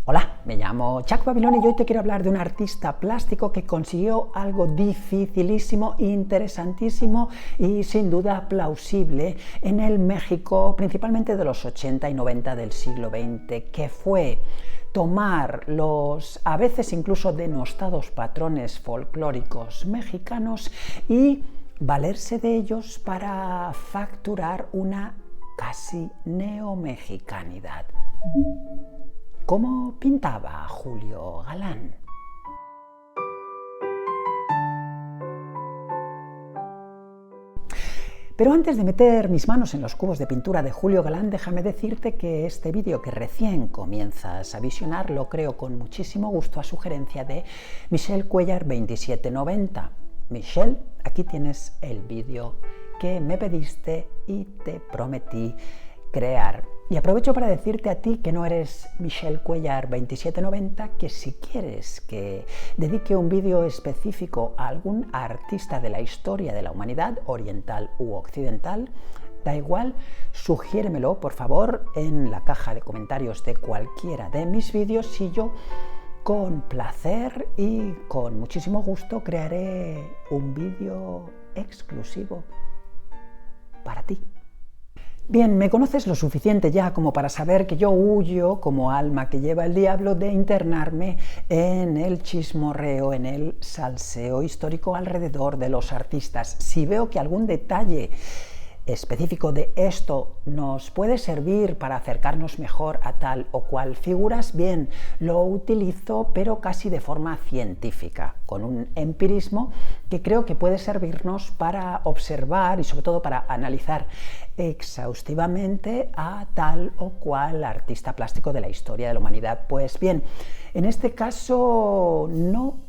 Hola, me llamo Chuck Babiloni y hoy te quiero hablar de un artista plástico que consiguió algo dificilísimo, interesantísimo y sin duda plausible en el México, principalmente de los 80 y 90 del siglo XX, que fue tomar los a veces incluso denostados patrones folclóricos mexicanos y valerse de ellos para facturar una casi neomexicanidad. ¿Cómo pintaba Julio Galán? Pero antes de meter mis manos en los cubos de pintura de Julio Galán, déjame decirte que este vídeo que recién comienzas a visionar lo creo con muchísimo gusto a sugerencia de Michelle Cuellar 2790. Michelle, aquí tienes el vídeo que me pediste y te prometí crear. Y aprovecho para decirte a ti que no eres Michelle Cuellar 2790, que si quieres que dedique un vídeo específico a algún artista de la historia de la humanidad, oriental u occidental, da igual, sugiéremelo por favor en la caja de comentarios de cualquiera de mis vídeos y yo con placer y con muchísimo gusto crearé un vídeo exclusivo para ti. Bien, me conoces lo suficiente ya como para saber que yo huyo como alma que lleva el diablo de internarme en el chismorreo, en el salseo histórico alrededor de los artistas. Si veo que algún detalle específico de esto nos puede servir para acercarnos mejor a tal o cual figuras, bien, lo utilizo, pero casi de forma científica, con un empirismo que creo que puede servirnos para observar y sobre todo para analizar exhaustivamente a tal o cual artista plástico de la historia de la humanidad. Pues bien, en este caso no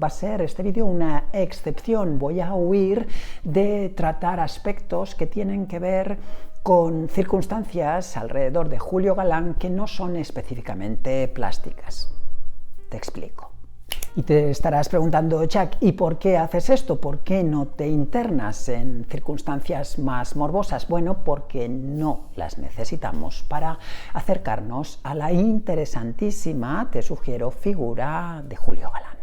va a ser este vídeo una excepción. Voy a huir de tratar aspectos que tienen que ver con circunstancias alrededor de Julio Galán que no son específicamente plásticas. Te explico. Y te estarás preguntando, Chuck, ¿y por qué haces esto? ¿Por qué no te internas en circunstancias más morbosas? Bueno, porque no las necesitamos para acercarnos a la interesantísima, te sugiero, figura de Julio Galán.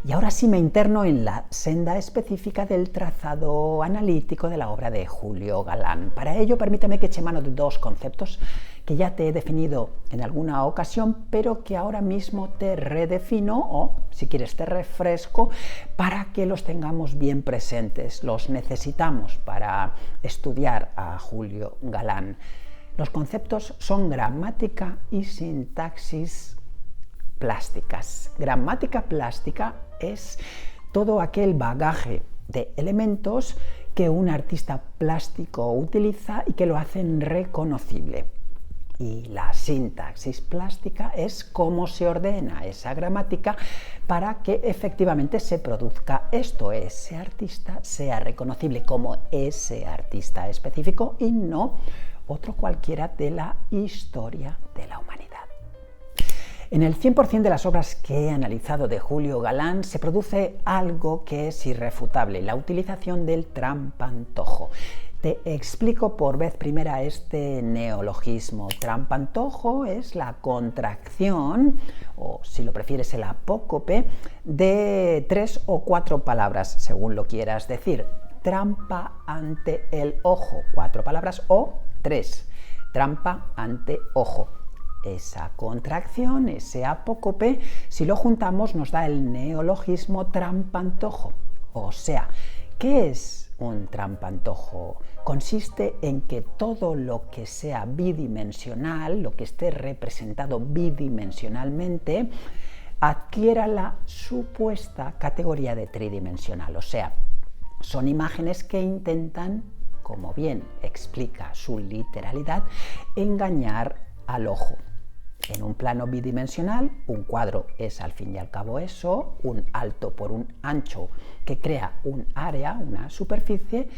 Y ahora sí me interno en la senda específica del trazado analítico de la obra de Julio Galán. Para ello, permítame que eche mano de dos conceptos que ya te he definido en alguna ocasión, pero que ahora mismo te redefino o, si quieres, te refresco para que los tengamos bien presentes. Los necesitamos para estudiar a Julio Galán. Los conceptos son gramática y sintaxis plásticas. Gramática plástica es todo aquel bagaje de elementos que un artista plástico utiliza y que lo hacen reconocible. Y la sintaxis plástica es cómo se ordena esa gramática para que efectivamente se produzca esto, ese artista sea reconocible como ese artista específico y no otro cualquiera de la historia de la humanidad. En el 100% de las obras que he analizado de Julio Galán se produce algo que es irrefutable, la utilización del trampantojo. Te explico por vez primera este neologismo. Trampantojo es la contracción, o si lo prefieres el apócope, de 3 o 4 palabras, según lo quieras decir. Trampa ante el ojo, 4 palabras, o 3. Trampa ante ojo. Esa contracción, ese apócope, si lo juntamos nos da el neologismo trampantojo. O sea, ¿qué es un trampantojo? Consiste en que todo lo que sea bidimensional, lo que esté representado bidimensionalmente, adquiera la supuesta categoría de tridimensional. O sea, son imágenes que intentan, como bien explica su literalidad, engañar al ojo. En un plano bidimensional, un cuadro es al fin y al cabo eso, un alto por un ancho que crea un área, una superficie.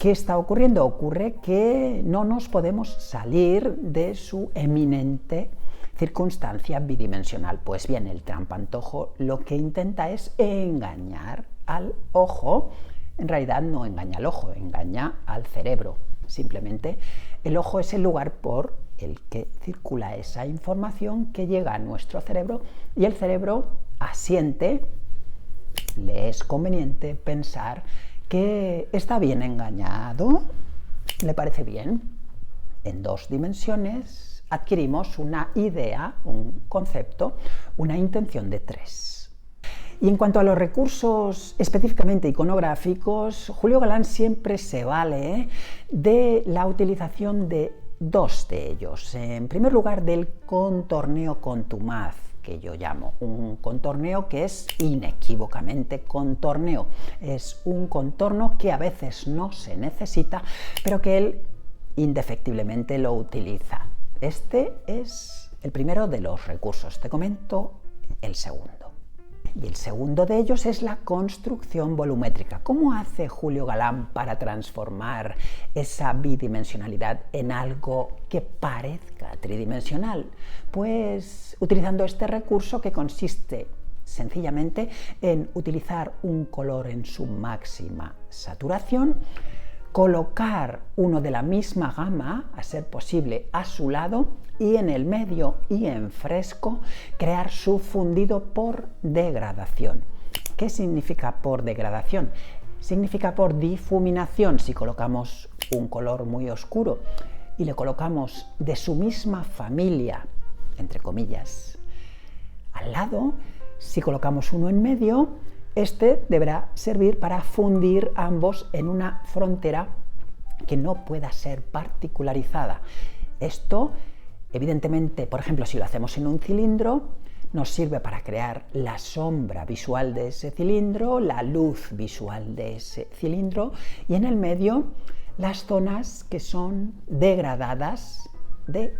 ¿Qué está ocurriendo? Ocurre que no nos podemos salir de su eminente circunstancia bidimensional. Pues bien, el trampantojo lo que intenta es engañar al ojo. En realidad no engaña al ojo, engaña al cerebro. Simplemente el ojo es el lugar por el que circula esa información que llega a nuestro cerebro y el cerebro asiente. Le es conveniente pensar que está bien engañado, le parece bien. En 2 dimensiones adquirimos una idea, un concepto, una intención de 3. Y en cuanto a los recursos específicamente iconográficos, Julio Galán siempre se vale de la utilización de 2 de ellos. En primer lugar, del contorneo contumaz, que yo llamo un contorneo que es inequívocamente contorneo. Es un contorno que a veces no se necesita, pero que él indefectiblemente lo utiliza. Este es el primero de los recursos. Te comento el segundo. Y el segundo de ellos es la construcción volumétrica. ¿Cómo hace Julio Galán para transformar esa bidimensionalidad en algo que parezca tridimensional? Pues utilizando este recurso que consiste sencillamente en utilizar un color en su máxima saturación, colocar uno de la misma gama, a ser posible, a su lado, y en el medio y en fresco crear su fundido por degradación. ¿Qué significa por degradación? Significa por difuminación. Si colocamos un color muy oscuro y le colocamos de su misma familia, entre comillas, al lado, si colocamos uno en medio, este deberá servir para fundir ambos en una frontera que no pueda ser particularizada. Esto, evidentemente, por ejemplo, si lo hacemos en un cilindro, nos sirve para crear la sombra visual de ese cilindro, la luz visual de ese cilindro, y en el medio las zonas que son degradadas de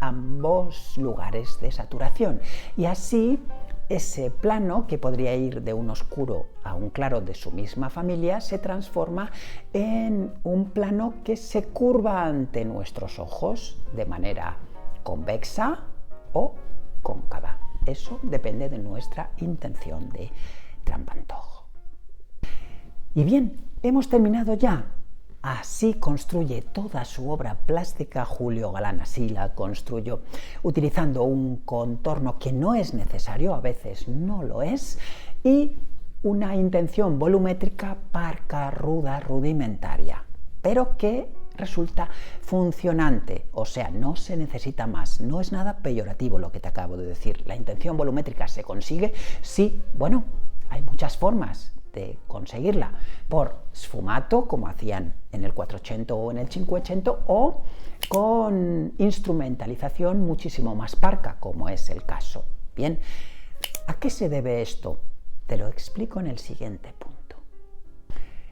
ambos lugares de saturación. Y así ese plano, que podría ir de un oscuro a un claro de su misma familia, se transforma en un plano que se curva ante nuestros ojos de manera convexa o cóncava. Eso depende de nuestra intención de trampantojo. Y bien, hemos terminado ya. Así construye toda su obra plástica Julio Galán, así la construyó, utilizando un contorno que no es necesario, a veces no lo es, y una intención volumétrica parca, ruda, rudimentaria, pero que resulta funcionante, o sea, no se necesita más. No es nada peyorativo lo que te acabo de decir. La intención volumétrica se consigue, sí, bueno, hay muchas formas de conseguirla, por sfumato, como hacían en el 480 o en el 580, o con instrumentalización muchísimo más parca, como es el caso. Bien, ¿a qué se debe esto? Te lo explico en el siguiente punto.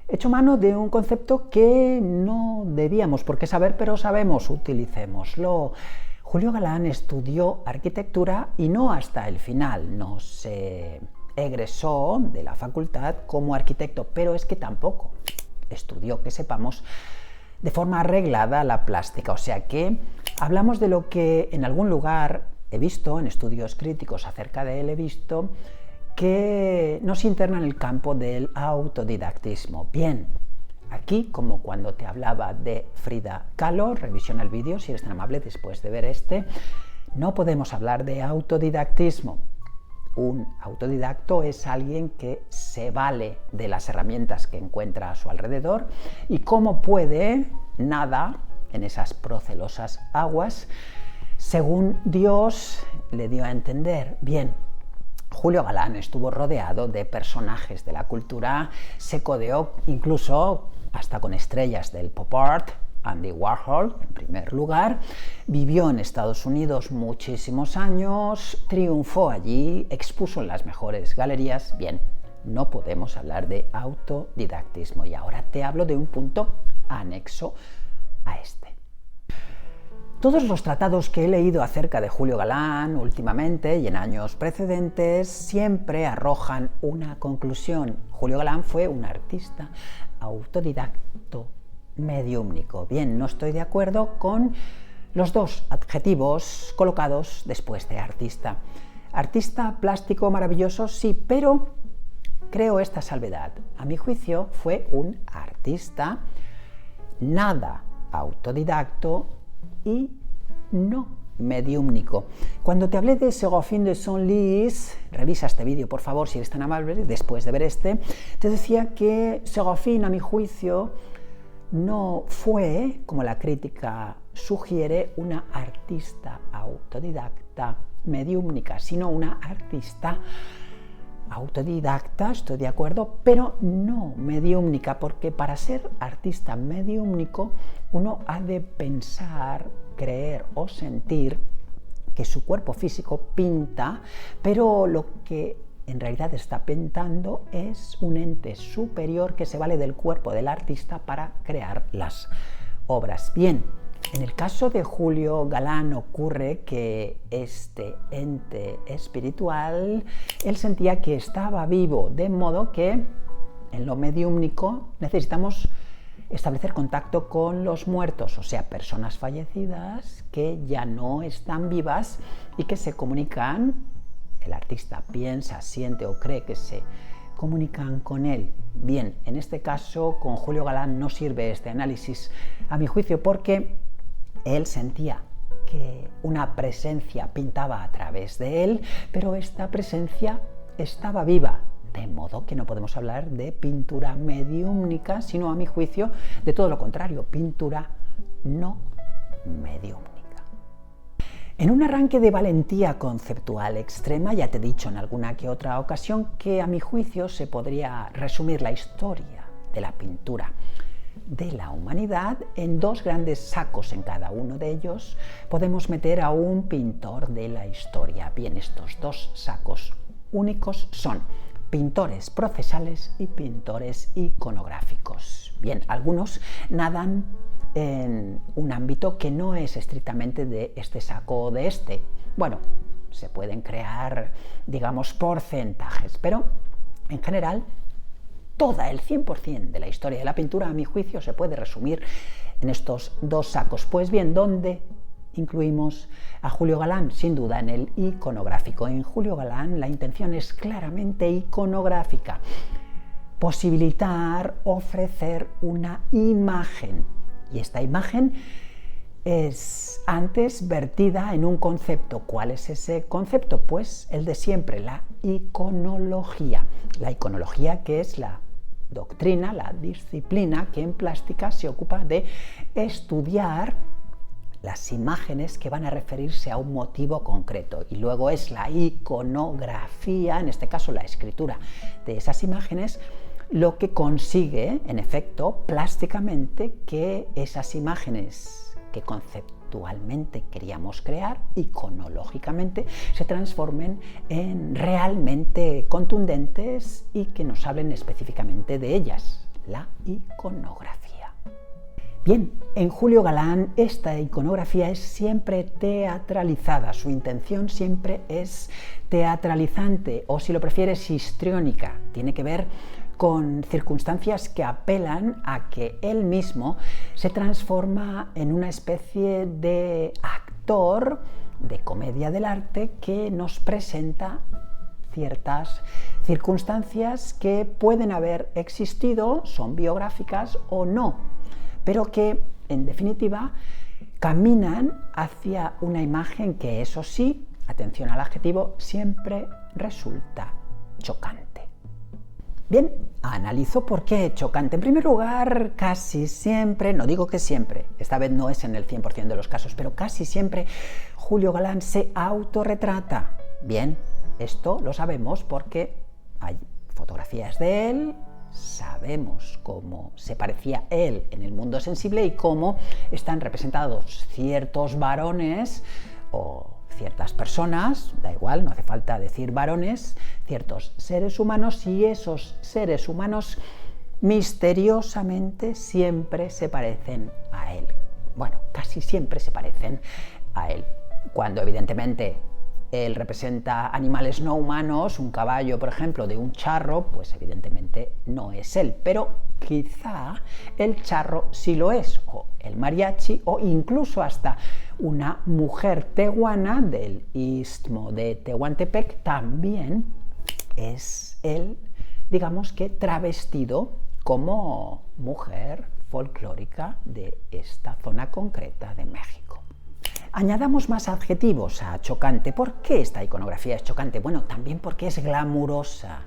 He hecho mano de un concepto que no debíamos por qué saber, pero sabemos, utilicémoslo. Julio Galán estudió arquitectura y no hasta el final, no se egresó de la facultad como arquitecto, pero es que tampoco estudió, que sepamos, de forma arreglada la plástica. O sea que hablamos de lo que en algún lugar he visto, en estudios críticos acerca de él he visto, que nos interna en el campo del autodidactismo. Bien, aquí, como cuando te hablaba de Frida Kahlo, revisiona el vídeo si eres tan amable después de ver este, no podemos hablar de autodidactismo. Un autodidacto es alguien que se vale de las herramientas que encuentra a su alrededor y cómo puede, nada en esas procelosas aguas, según Dios le dio a entender. Bien, Julio Galán estuvo rodeado de personajes de la cultura, se codeó incluso hasta con estrellas del pop art, Andy Warhol, en primer lugar, vivió en Estados Unidos muchísimos años, triunfó allí, expuso en las mejores galerías. Bien, no podemos hablar de autodidactismo y ahora te hablo de un punto anexo a este. Todos los tratados que he leído acerca de Julio Galán últimamente y en años precedentes siempre arrojan una conclusión. Julio Galán fue un artista autodidacto mediúmnico. Bien, no estoy de acuerdo con los dos adjetivos colocados después de artista. Artista plástico maravilloso, sí, pero creo esta salvedad. A mi juicio fue un artista nada autodidacto y no mediúmnico. Cuando te hablé de Séraphine de Senlis, revisa este vídeo por favor si eres tan amable, después de ver este, te decía que Séraphine, a mi juicio, no fue, como la crítica sugiere, una artista autodidacta mediúmnica, sino una artista autodidacta, estoy de acuerdo, pero no mediúmnica, porque para ser artista mediúmnico uno ha de pensar, creer o sentir que su cuerpo físico pinta, pero lo que en realidad está pintando es un ente superior que se vale del cuerpo del artista para crear las obras. Bien, en el caso de Julio Galán ocurre que este ente espiritual, él sentía que estaba vivo, de modo que en lo mediúmnico necesitamos establecer contacto con los muertos, o sea, personas fallecidas que ya no están vivas y que se comunican. El artista piensa, siente o cree que se comunican con él. Bien, en este caso con Julio Galán no sirve este análisis, a mi juicio, porque él sentía que una presencia pintaba a través de él, pero esta presencia estaba viva, de modo que no podemos hablar de pintura mediúmnica, sino, a mi juicio, de todo lo contrario, pintura no mediúmnica. En un arranque de valentía conceptual extrema, ya te he dicho en alguna que otra ocasión que a mi juicio se podría resumir la historia de la pintura de la humanidad en dos grandes sacos. En cada uno de ellos podemos meter a un pintor de la historia. Bien, estos dos sacos únicos son pintores procesales y pintores iconográficos. Bien, algunos nadan en un ámbito que no es estrictamente de este saco o de este. Bueno, se pueden crear, digamos, porcentajes, pero en general el 100% de la historia de la pintura, a mi juicio, se puede resumir en estos dos sacos. Pues bien, ¿dónde incluimos a Julio Galán? Sin duda en el iconográfico. En Julio Galán la intención es claramente iconográfica. Posibilitar, ofrecer una imagen. Y esta imagen es antes vertida en un concepto. ¿Cuál es ese concepto? Pues el de siempre, la iconología. La iconología, que es la doctrina, la disciplina que en plástica se ocupa de estudiar las imágenes que van a referirse a un motivo concreto, y luego es la iconografía, en este caso la escritura de esas imágenes, lo que consigue, en efecto, plásticamente, que esas imágenes que conceptualmente queríamos crear, iconológicamente, se transformen en realmente contundentes y que nos hablen específicamente de ellas, la iconografía. Bien, en Julio Galán esta iconografía es siempre teatralizada, su intención siempre es teatralizante, o si lo prefieres, histriónica, tiene que ver con circunstancias que apelan a que él mismo se transforma en una especie de actor de comedia del arte que nos presenta ciertas circunstancias que pueden haber existido, son biográficas o no, pero que, en definitiva, caminan hacia una imagen que, eso sí, atención al adjetivo, siempre resulta chocante. Bien, analizo por qué chocante. En primer lugar, casi siempre, no digo que siempre, esta vez no es en el 100% de los casos, pero casi siempre Julio Galán se autorretrata. Bien, esto lo sabemos porque hay fotografías de él, sabemos cómo se parecía él en el mundo sensible y cómo están representados ciertos varones o ciertas personas, da igual, no hace falta decir varones, ciertos seres humanos, y esos seres humanos misteriosamente siempre se parecen a él. Bueno, casi siempre se parecen a él. Cuando evidentemente él representa animales no humanos, un caballo, por ejemplo, de un charro, pues evidentemente no es él, pero quizá el charro sí lo es, o el mariachi, o incluso hasta una mujer tehuana del istmo de Tehuantepec también es él, digamos que travestido como mujer folclórica de esta zona concreta de México. Añadamos más adjetivos a chocante. ¿Por qué esta iconografía es chocante? Bueno, también porque es glamurosa.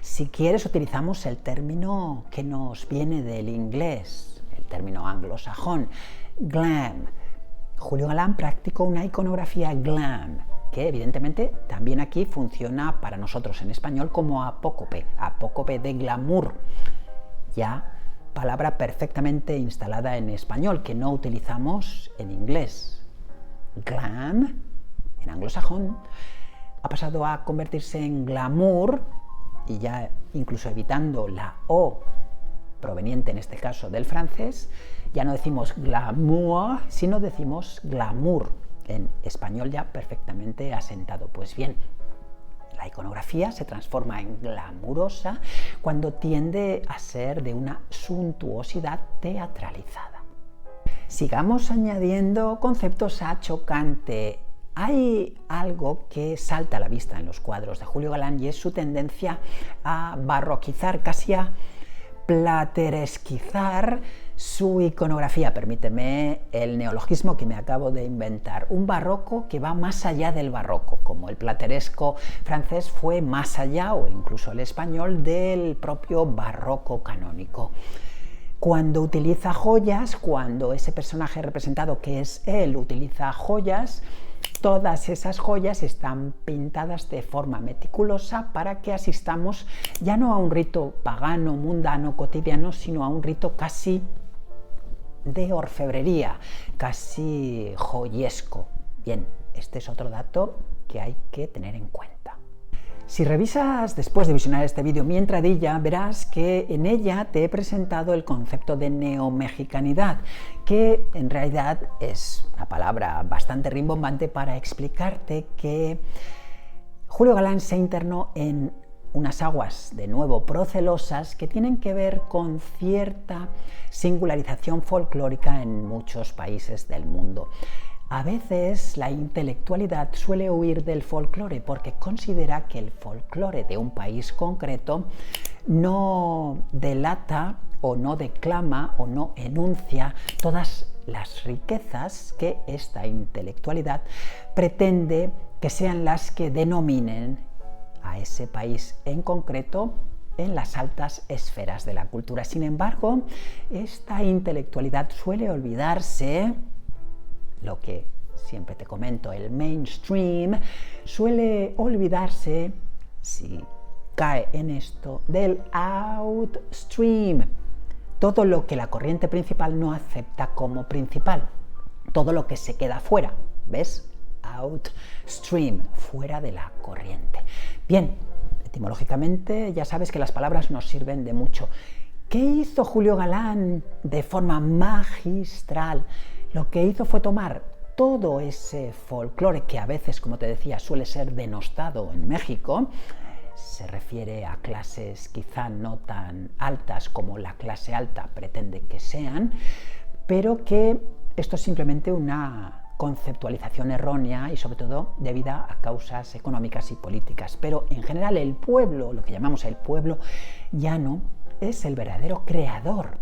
Si quieres, utilizamos el término que nos viene del inglés, el término anglosajón, glam. Julio Galán practicó una iconografía glam, que evidentemente también aquí funciona para nosotros en español como apócope de glamour, ya palabra perfectamente instalada en español, que no utilizamos en inglés. Glam, en anglosajón, ha pasado a convertirse en glamour, y ya incluso evitando la O proveniente en este caso del francés, ya no decimos glamour, sino decimos glamour, en español ya perfectamente asentado. Pues bien, la iconografía se transforma en glamurosa cuando tiende a ser de una suntuosidad teatralizada. Sigamos añadiendo conceptos a chocante. Hay algo que salta a la vista en los cuadros de Julio Galán y es su tendencia a barroquizar, casi a plateresquizar su iconografía. Permíteme el neologismo que me acabo de inventar. Un barroco que va más allá del barroco, como el plateresco francés fue más allá, o incluso el español, del propio barroco canónico. Cuando utiliza joyas, cuando ese personaje representado que es él utiliza joyas, todas esas joyas están pintadas de forma meticulosa para que asistamos ya no a un rito pagano, mundano, cotidiano, sino a un rito casi de orfebrería, casi joyesco. Bien, este es otro dato que hay que tener en cuenta. Si revisas después de visionar este vídeo mi entradilla, verás que en ella te he presentado el concepto de neomexicanidad, que en realidad es una palabra bastante rimbombante para explicarte que Julio Galán se internó en unas aguas, de nuevo, procelosas, que tienen que ver con cierta singularización folclórica en muchos países del mundo. A veces la intelectualidad suele huir del folclore porque considera que el folclore de un país concreto no delata o no declama o no enuncia todas las riquezas que esta intelectualidad pretende que sean las que denominen a ese país en concreto en las altas esferas de la cultura. Sin embargo, esta intelectualidad suele olvidarse, lo que siempre te comento, el mainstream, suele olvidarse, si cae en esto, del outstream. Todo lo que la corriente principal no acepta como principal, todo lo que se queda fuera, ¿ves? Outstream, fuera de la corriente. Bien, etimológicamente ya sabes que las palabras nos sirven de mucho. ¿Qué hizo Julio Galán de forma magistral? Lo que hizo fue tomar todo ese folclore que a veces, como te decía, suele ser denostado en México, se refiere a clases quizá no tan altas como la clase alta pretende que sean, pero que esto es simplemente una conceptualización errónea y sobre todo debida a causas económicas y políticas. Pero en general el pueblo, lo que llamamos el pueblo llano, es el verdadero creador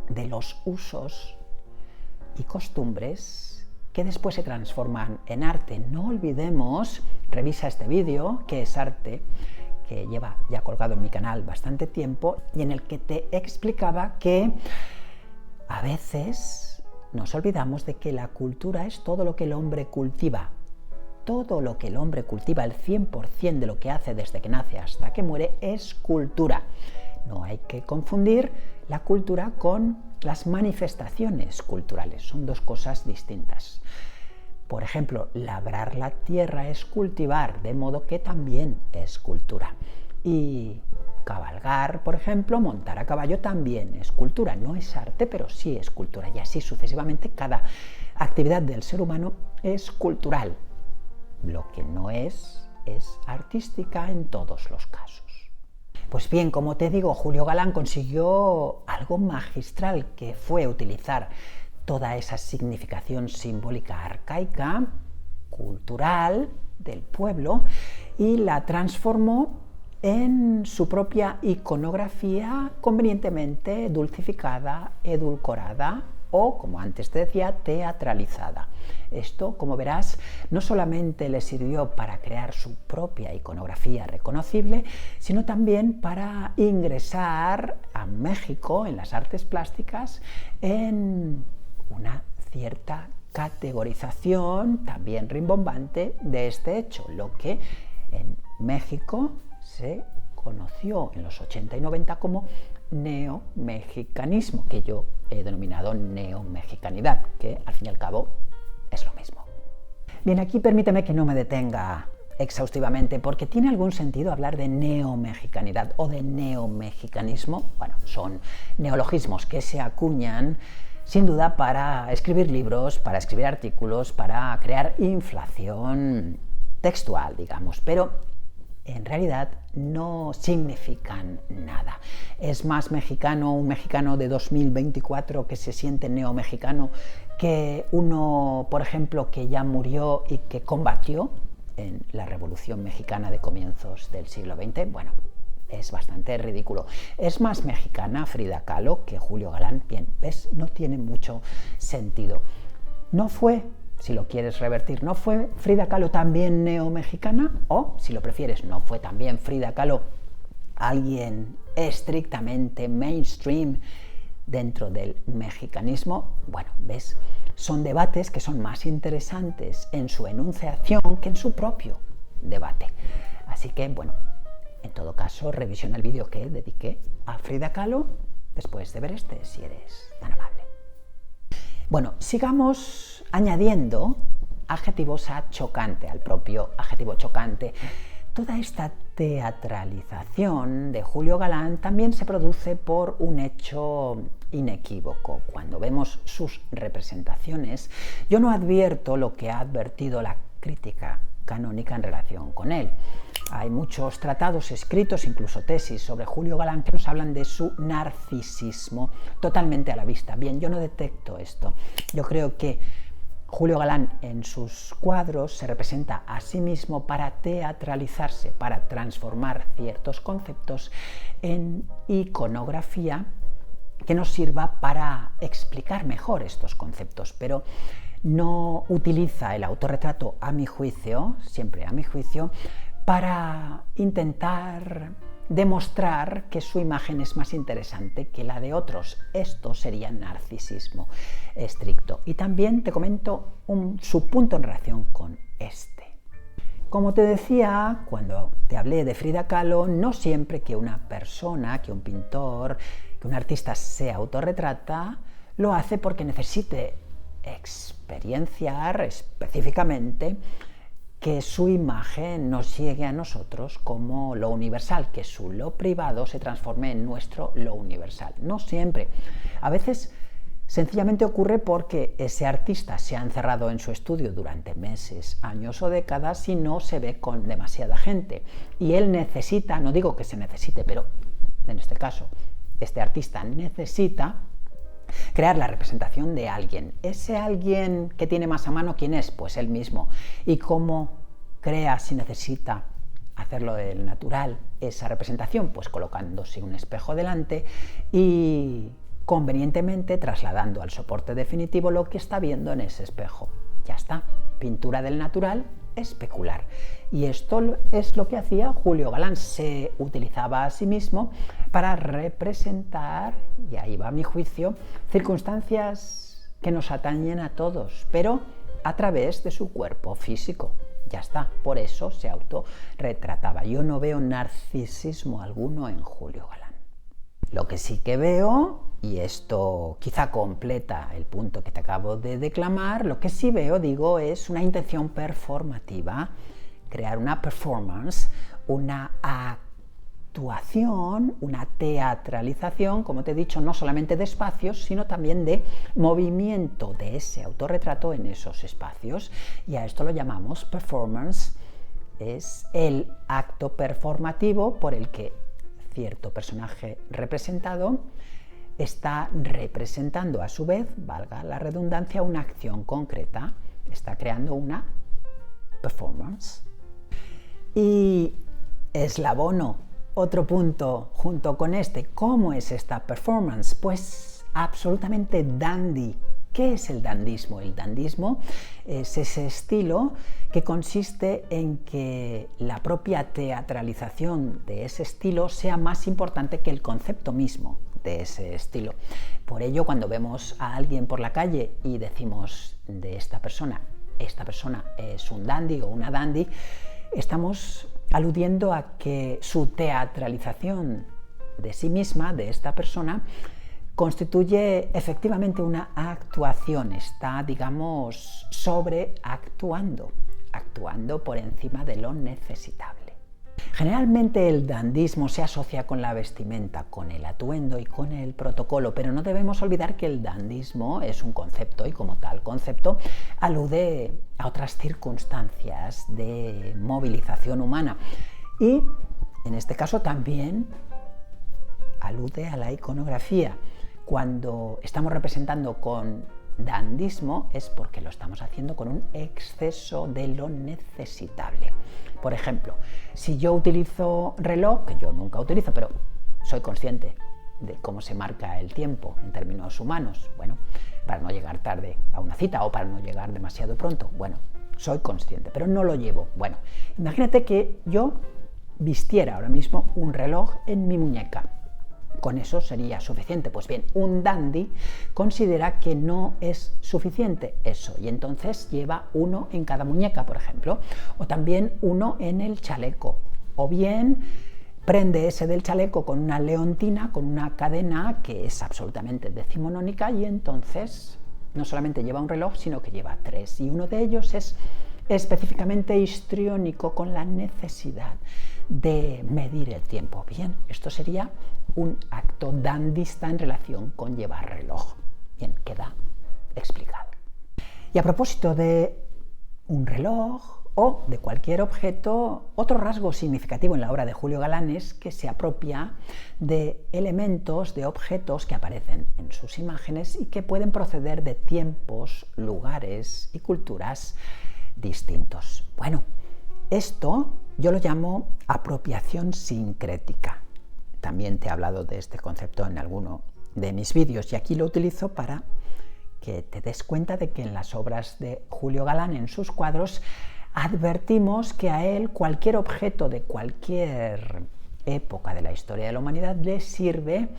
de los usos y costumbres que después se transforman en arte. No olvidemos, revisa este vídeo, que es arte, que lleva ya colgado en mi canal bastante tiempo y en el que te explicaba que a veces nos olvidamos de que la cultura es todo lo que el hombre cultiva. Todo lo que el hombre cultiva, el 100% de lo que hace desde que nace hasta que muere, es cultura. No hay que confundir la cultura con las manifestaciones culturales, son dos cosas distintas. Por ejemplo, labrar la tierra es cultivar, de modo que también es cultura. Y cabalgar, por ejemplo, montar a caballo también es cultura. No es arte, pero sí es cultura. Y así sucesivamente, cada actividad del ser humano es cultural. Lo que no es artística en todos los casos. Pues bien, como te digo, Julio Galán consiguió algo magistral, que fue utilizar toda esa significación simbólica arcaica, cultural, del pueblo, y la transformó en su propia iconografía convenientemente dulcificada, edulcorada, o, como antes te decía, teatralizada. Esto, como verás, no solamente le sirvió para crear su propia iconografía reconocible, sino también para ingresar a México en las artes plásticas en una cierta categorización también rimbombante de este hecho, lo que en México se conoció en los 80 y 90 como neomexicanismo, que yo he denominado neomexicanidad, que al fin y al cabo es lo mismo. Bien, aquí permíteme que no me detenga exhaustivamente, porque tiene algún sentido hablar de neomexicanidad o de neomexicanismo. Bueno, son neologismos que se acuñan sin duda para escribir libros, para escribir artículos, para crear inflación textual, digamos, pero en realidad no significan nada. Es más mexicano un mexicano de 2024 que se siente neomexicano que uno, por ejemplo, que ya murió y que combatió en la Revolución Mexicana de comienzos del siglo XX. Bueno, es bastante ridículo. Es más mexicana Frida Kahlo que Julio Galán. Bien, ¿ves? No tiene mucho sentido. No fue, si lo quieres revertir, ¿no fue Frida Kahlo también neomexicana? O, si lo prefieres, ¿no fue también Frida Kahlo alguien estrictamente mainstream dentro del mexicanismo? Bueno, ¿ves? Son debates que son más interesantes en su enunciación que en su propio debate. Así que, bueno, en todo caso, revisiona el vídeo que dediqué a Frida Kahlo después de ver este, si eres tan amable. Bueno, sigamos añadiendo adjetivos a chocante, al propio adjetivo chocante. Toda esta teatralización de Julio Galán también se produce por un hecho inequívoco. Cuando vemos sus representaciones, yo no advierto lo que ha advertido la crítica canónica en relación con él. Hay muchos tratados escritos, incluso tesis, sobre Julio Galán que nos hablan de su narcisismo totalmente a la vista. Bien, yo no detecto esto. Yo creo que Julio Galán en sus cuadros se representa a sí mismo para teatralizarse, para transformar ciertos conceptos en iconografía que nos sirva para explicar mejor estos conceptos, pero no utiliza el autorretrato, a mi juicio, siempre a mi juicio, para intentar demostrar que su imagen es más interesante que la de otros. Esto sería narcisismo estricto. Y también te comento su punto en relación con este. Como te decía, cuando te hablé de Frida Kahlo, no siempre que una persona, que un pintor, que un artista se autorretrata, lo hace porque necesite experienciar específicamente que su imagen nos llegue a nosotros como lo universal, que su lo privado se transforme en nuestro lo universal. No siempre. A veces sencillamente ocurre porque ese artista se ha encerrado en su estudio durante meses, años o décadas y no se ve con demasiada gente. Y él necesita, no digo que se necesite, pero en este caso, este artista necesita crear la representación de alguien. Ese alguien que tiene más a mano, ¿quién es? Pues él mismo. ¿Y cómo crea, si necesita hacerlo del natural, esa representación? Pues colocándose un espejo delante y convenientemente trasladando al soporte definitivo lo que está viendo en ese espejo. Ya está. Pintura del natural, especular. Y esto es lo que hacía Julio Galán. Se utilizaba a sí mismo para representar, y ahí va mi juicio, circunstancias que nos atañen a todos, pero a través de su cuerpo físico. Ya está, por eso se autorretrataba. Yo no veo narcisismo alguno en Julio Galán. Lo que sí que veo, y esto quizá completa el punto que te acabo de declamar, lo que sí veo, digo, es una intención performativa, crear una performance, una actuación, una teatralización, como te he dicho, no solamente de espacios, sino también de movimiento de ese autorretrato en esos espacios. Y a esto lo llamamos performance. Es el acto performativo por el que cierto personaje representado está representando a su vez, valga la redundancia, una acción concreta, está creando una performance. Y eslabono, otro punto junto con este, ¿cómo es esta performance? Pues absolutamente dandy. ¿Qué es el dandismo? El dandismo es ese estilo que consiste en que la propia teatralización de ese estilo sea más importante que el concepto mismo de ese estilo. Por ello, cuando vemos a alguien por la calle y decimos de esta persona es un dandy o una dandy, estamos aludiendo a que su teatralización de sí misma, de esta persona, constituye efectivamente una actuación, está, digamos, sobreactuando, actuando por encima de lo necesitable. Generalmente el dandismo se asocia con la vestimenta, con el atuendo y con el protocolo, pero no debemos olvidar que el dandismo es un concepto y como tal concepto alude a otras circunstancias de movilización humana y en este caso también alude a la iconografía. Cuando estamos representando con dandismo es porque lo estamos haciendo con un exceso de lo necesitable. Por ejemplo, si yo utilizo reloj, que yo nunca utilizo, pero soy consciente de cómo se marca el tiempo en términos humanos, bueno, para no llegar tarde a una cita o para no llegar demasiado pronto, bueno, soy consciente, pero no lo llevo. Bueno, imagínate que yo vistiera ahora mismo un reloj en mi muñeca. Con eso sería suficiente. Pues bien, un dandy considera que no es suficiente eso y entonces lleva uno en cada muñeca, por ejemplo, o también uno en el chaleco, o bien prende ese del chaleco con una leontina, con una cadena que es absolutamente decimonónica y entonces no solamente lleva un reloj, sino que lleva tres y uno de ellos es específicamente histriónico con la necesidad de medir el tiempo. Bien, esto sería un acto dandista en relación con llevar reloj. Bien, queda explicado. Y a propósito de un reloj o de cualquier objeto, otro rasgo significativo en la obra de Julio Galán es que se apropia de elementos, de objetos que aparecen en sus imágenes y que pueden proceder de tiempos, lugares y culturas distintos. Bueno, esto yo lo llamo apropiación sincrética. También te he hablado de este concepto en alguno de mis vídeos y aquí lo utilizo para que te des cuenta de que en las obras de Julio Galán, en sus cuadros, advertimos que a él cualquier objeto de cualquier época de la historia de la humanidad le sirve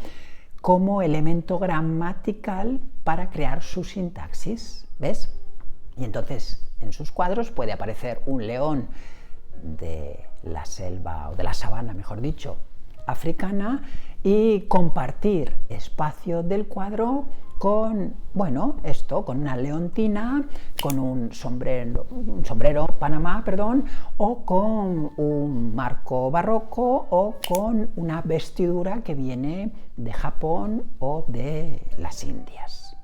como elemento gramatical para crear su sintaxis, ¿ves? Y entonces en sus cuadros puede aparecer un león de la selva o de la sabana, mejor dicho, africana y compartir espacio del cuadro con, bueno, esto, con una leontina, con un sombrero Panamá, perdón, o con un marco barroco o con una vestidura que viene de Japón o de las Indias.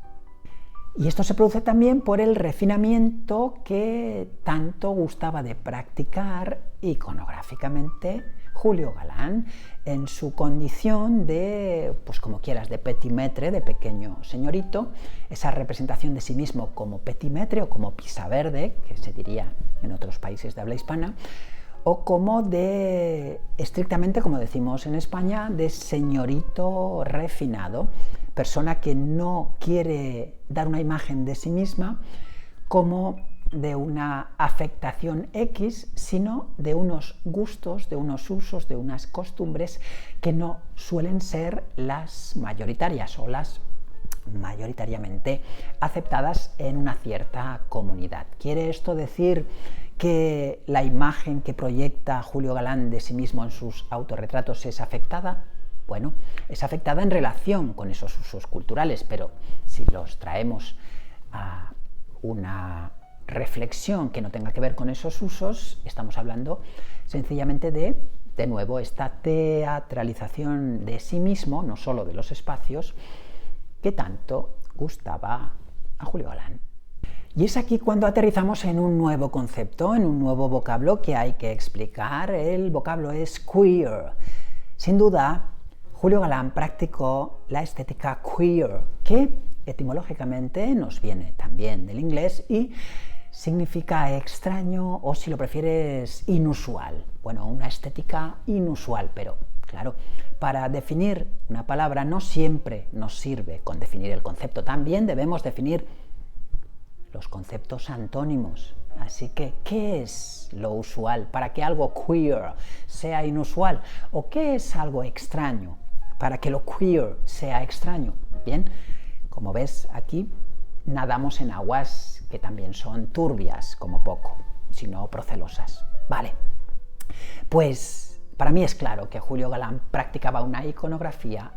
Y esto se produce también por el refinamiento que tanto gustaba de practicar iconográficamente Julio Galán en su condición de, pues como quieras, de petit maître, de pequeño señorito, esa representación de sí mismo como petit maître o como pisaverde, que se diría en otros países de habla hispana, o como de, estrictamente, como decimos en España, de señorito refinado, persona que no quiere dar una imagen de sí misma como de una afectación X, sino de unos gustos, de unos usos, de unas costumbres que no suelen ser las mayoritarias o las mayoritariamente aceptadas en una cierta comunidad. ¿Quiere esto decir que la imagen que proyecta Julio Galán de sí mismo en sus autorretratos es afectada? Bueno, es afectada en relación con esos usos culturales, pero si los traemos a una reflexión que no tenga que ver con esos usos, estamos hablando sencillamente de nuevo, esta teatralización de sí mismo, no solo de los espacios, que tanto gustaba a Julio Galán. Y es aquí cuando aterrizamos en un nuevo concepto, en un nuevo vocablo que hay que explicar. El vocablo es queer. Sin duda, Julio Galán practicó la estética queer, que etimológicamente nos viene también del inglés y significa extraño o, si lo prefieres, inusual. Bueno, una estética inusual, pero Claro, para definir una palabra no siempre nos sirve con definir el concepto, también debemos definir los conceptos antónimos. Así que, ¿qué es lo usual para que algo queer sea inusual? ¿O qué es algo extraño para que lo queer sea extraño? Bien, como ves aquí, nadamos en aguas que también son turbias, como poco, si no procelosas. Vale, pues para mí es claro que Julio Galán practicaba una iconografía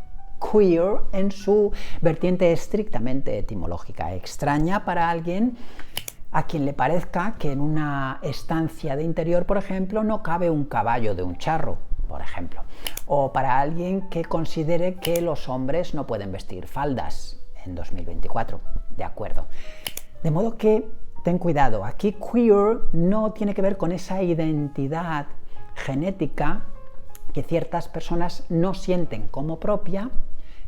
queer en su vertiente estrictamente etimológica, extraña para alguien a quien le parezca que en una estancia de interior, por ejemplo, no cabe un caballo de un charro, por ejemplo, o para alguien que considere que los hombres no pueden vestir faldas en 2024, de acuerdo. De modo que ten cuidado, aquí queer no tiene que ver con esa identidad genética que ciertas personas no sienten como propia,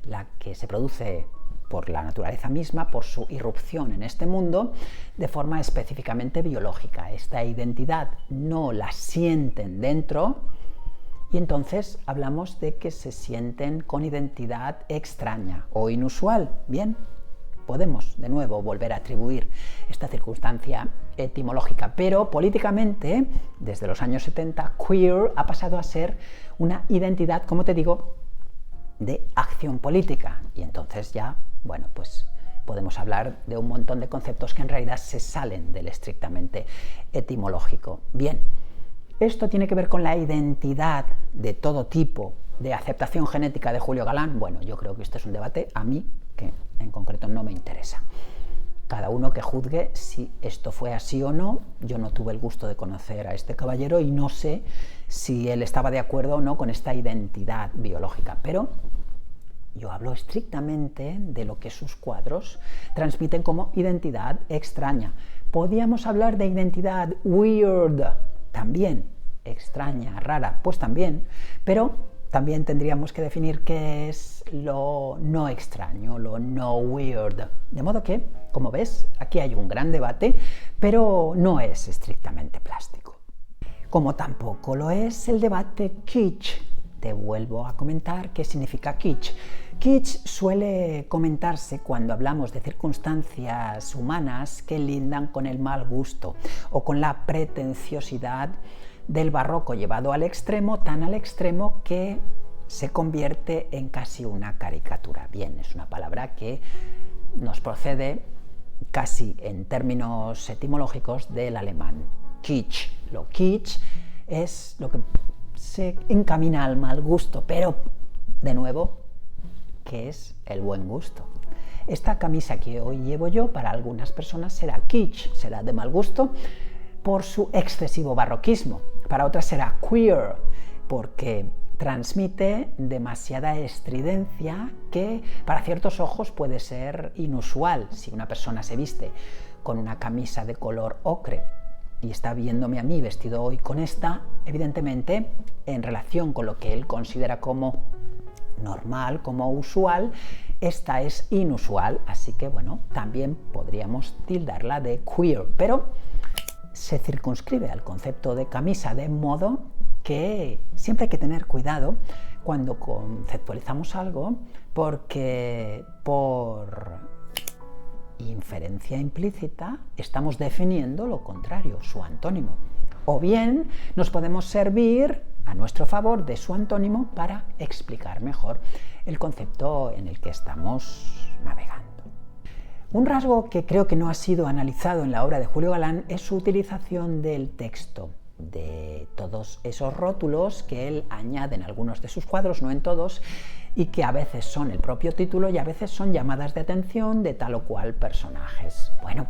la que se produce por la naturaleza misma, por su irrupción en este mundo, de forma específicamente biológica. Esta identidad no la sienten dentro y entonces hablamos de que se sienten con identidad extraña o inusual. Bien, podemos de nuevo volver a atribuir esta circunstancia etimológica, pero políticamente, desde los años 70, queer ha pasado a ser una identidad, como te digo, de acción política. Y entonces ya, bueno, pues podemos hablar de un montón de conceptos que en realidad se salen del estrictamente etimológico. Bien, esto tiene que ver con la identidad de todo tipo de aceptación genética de Julio Galán. Bueno, yo creo que este es un debate a mí que en concreto no me interesa. Cada uno que juzgue si esto fue así o no. Yo no tuve el gusto de conocer a este caballero y no sé si él estaba de acuerdo o no con esta identidad biológica, pero yo hablo estrictamente de lo que sus cuadros transmiten como identidad extraña. Podíamos hablar de identidad weird, también, extraña, rara, pues también, pero también tendríamos que definir qué es lo no extraño, lo no weird. De modo que, como ves, aquí hay un gran debate, pero no es estrictamente plástico. Como tampoco lo es el debate kitsch. Te vuelvo a comentar qué significa kitsch. Kitsch suele comentarse cuando hablamos de circunstancias humanas que lindan con el mal gusto o con la pretenciosidad del barroco llevado al extremo, tan al extremo que se convierte en casi una caricatura. Bien, es una palabra que nos procede casi en términos etimológicos del alemán kitsch. Lo kitsch es lo que se encamina al mal gusto, pero de nuevo, ¿qué es el buen gusto? Esta camisa que hoy llevo yo para algunas personas será kitsch, será de mal gusto por su excesivo barroquismo. Para otras será queer porque transmite demasiada estridencia que para ciertos ojos puede ser inusual. Si una persona se viste con una camisa de color ocre y está viéndome a mí vestido hoy con esta, evidentemente, en relación con lo que él considera como normal, como usual, esta es inusual, así que bueno, también podríamos tildarla de queer, pero se circunscribe al concepto de camisa de modo que siempre hay que tener cuidado cuando conceptualizamos algo, porque por inferencia implícita estamos definiendo lo contrario, su antónimo. O bien nos podemos servir a nuestro favor de su antónimo para explicar mejor el concepto en el que estamos navegando. Un rasgo que creo que no ha sido analizado en la obra de Julio Galán es su utilización del texto, de todos esos rótulos que él añade en algunos de sus cuadros, no en todos, y que a veces son el propio título y a veces son llamadas de atención de tal o cual personajes. Bueno,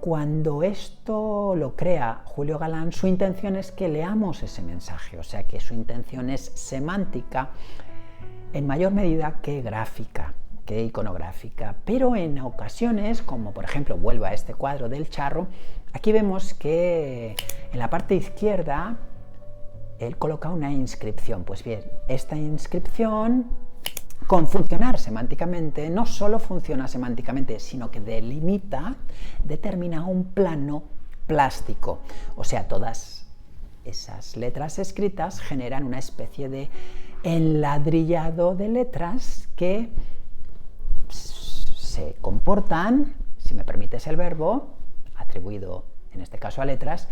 cuando esto lo crea Julio Galán, su intención es que leamos ese mensaje, o sea que su intención es semántica en mayor medida que gráfica, que iconográfica, pero en ocasiones, como por ejemplo, vuelvo a este cuadro del charro, aquí vemos que en la parte izquierda él coloca una inscripción. Pues bien, esta inscripción, con funcionar semánticamente, no solo funciona semánticamente, sino que determina un plano plástico. O sea, todas esas letras escritas generan una especie de enladrillado de letras que se comportan, si me permites el verbo, atribuido en este caso a letras,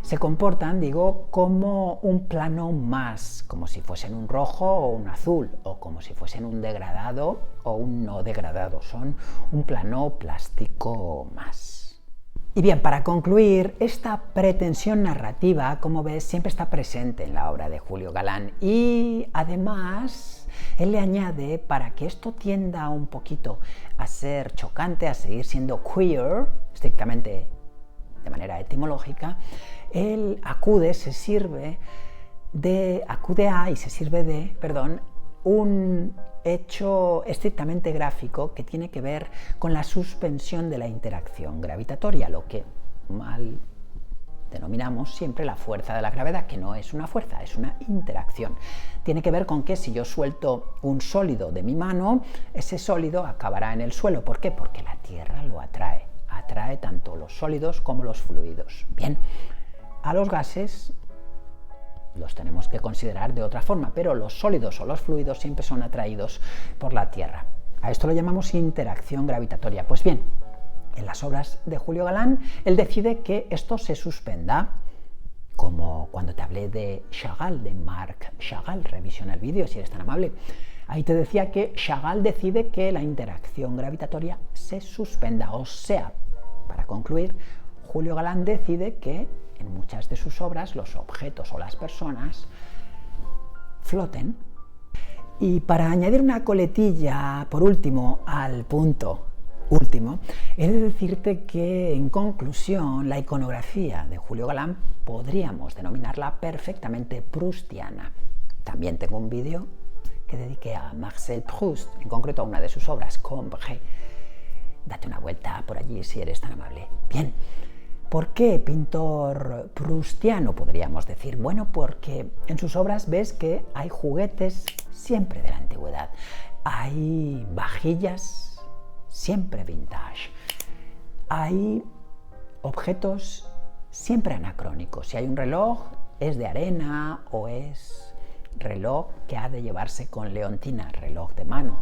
se comportan, digo, como un plano más, como si fuesen un rojo o un azul, o como si fuesen un degradado o un no degradado, son un plano plástico más. Y bien, para concluir, esta pretensión narrativa, como ves, siempre está presente en la obra de Julio Galán y además él le añade, para que esto tienda un poquito a ser chocante, a seguir siendo queer, estrictamente de manera etimológica, él acude de un hecho estrictamente gráfico que tiene que ver con la suspensión de la interacción gravitatoria, lo que mal denominamos siempre la fuerza de la gravedad, que no es una fuerza, es una interacción. Tiene que ver con que si yo suelto un sólido de mi mano, ese sólido acabará en el suelo. ¿Por qué? Porque la Tierra lo atrae. Atrae tanto los sólidos como los fluidos. Bien, a los gases los tenemos que considerar de otra forma, pero los sólidos o los fluidos siempre son atraídos por la Tierra. A esto lo llamamos interacción gravitatoria. Pues bien, en las obras de Julio Galán, él decide que esto se suspenda, como cuando te hablé de Chagall, de Marc Chagall. Revisiona el vídeo si eres tan amable. Ahí te decía que Chagall decide que la interacción gravitatoria se suspenda. O sea, para concluir, Julio Galán decide que en muchas de sus obras los objetos o las personas floten. Y para añadir una coletilla, por último, al punto último, he de decirte que, en conclusión, la iconografía de Julio Galán podríamos denominarla perfectamente proustiana. También tengo un vídeo que dediqué a Marcel Proust, en concreto a una de sus obras, Combray. Date una vuelta por allí si eres tan amable. Bien, ¿por qué pintor proustiano, podríamos decir? Bueno, porque en sus obras ves que hay juguetes siempre de la antigüedad, hay vajillas siempre vintage, hay objetos siempre anacrónicos. Si hay un reloj, es de arena o es reloj que ha de llevarse con leontina, reloj de mano.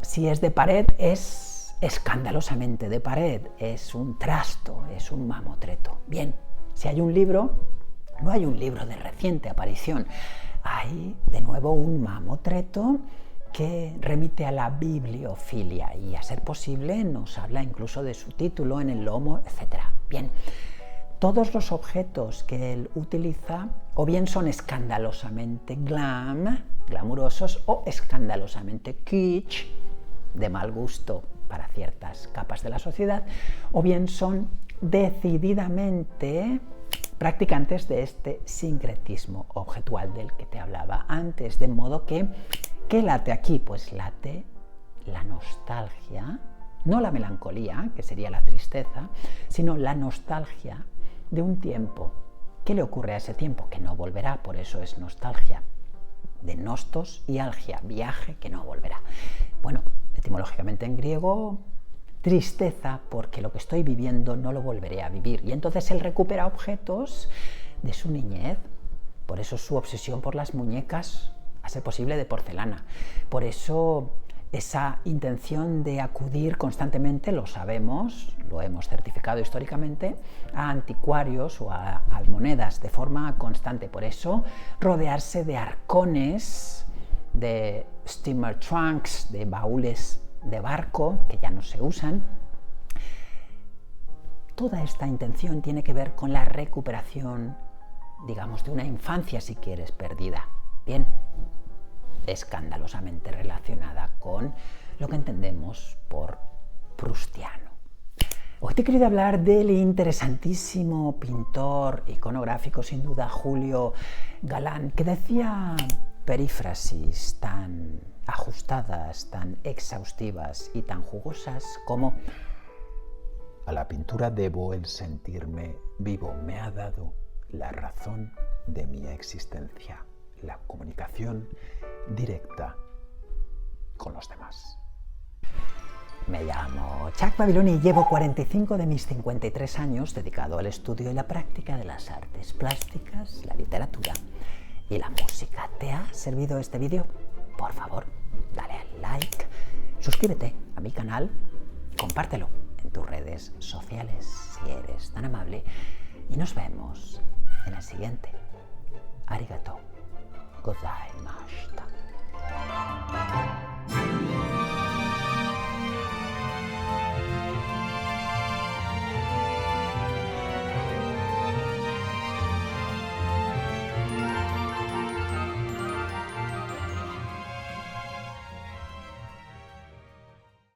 Si es de pared, es escandalosamente de pared, es un trasto, es un mamotreto. Bien, si hay un libro, no hay un libro de reciente aparición, hay de nuevo un mamotreto que remite a la bibliofilia y, a ser posible, nos habla incluso de su título en el lomo, etc. Bien, todos los objetos que él utiliza o bien son escandalosamente glamurosos, o escandalosamente kitsch, de mal gusto para ciertas capas de la sociedad, o bien son decididamente practicantes de este sincretismo objetual del que te hablaba antes, de modo que ¿qué late aquí? Pues late la nostalgia, no la melancolía, que sería la tristeza, sino la nostalgia de un tiempo. ¿Qué le ocurre a ese tiempo? Que no volverá, por eso es nostalgia. De nostos y algia, viaje que no volverá. Bueno, etimológicamente en griego, tristeza, porque lo que estoy viviendo no lo volveré a vivir. Y entonces él recupera objetos de su niñez, por eso su obsesión por las muñecas, a ser posible de porcelana. Por eso esa intención de acudir constantemente, lo sabemos, lo hemos certificado históricamente, a anticuarios o a almonedas de forma constante. Por eso rodearse de arcones, de steamer trunks, de baúles de barco que ya no se usan. Toda esta intención tiene que ver con la recuperación, digamos, de una infancia, si quieres, perdida. Bien, escandalosamente relacionada con lo que entendemos por proustiano. Hoy te he querido hablar del interesantísimo pintor iconográfico, sin duda, Julio Galán, que decía perífrasis tan ajustadas, tan exhaustivas y tan jugosas como: a la pintura debo el sentirme vivo, me ha dado la razón de mi existencia, la comunicación directa con los demás. Me llamo Chuck Babiloni y llevo 45 de mis 53 años dedicado al estudio y la práctica de las artes plásticas, la literatura y la música. ¿Te ha servido este vídeo? Por favor, dale al like, suscríbete a mi canal, compártelo en tus redes sociales si eres tan amable y nos vemos en el siguiente. Arigato. Goodbye.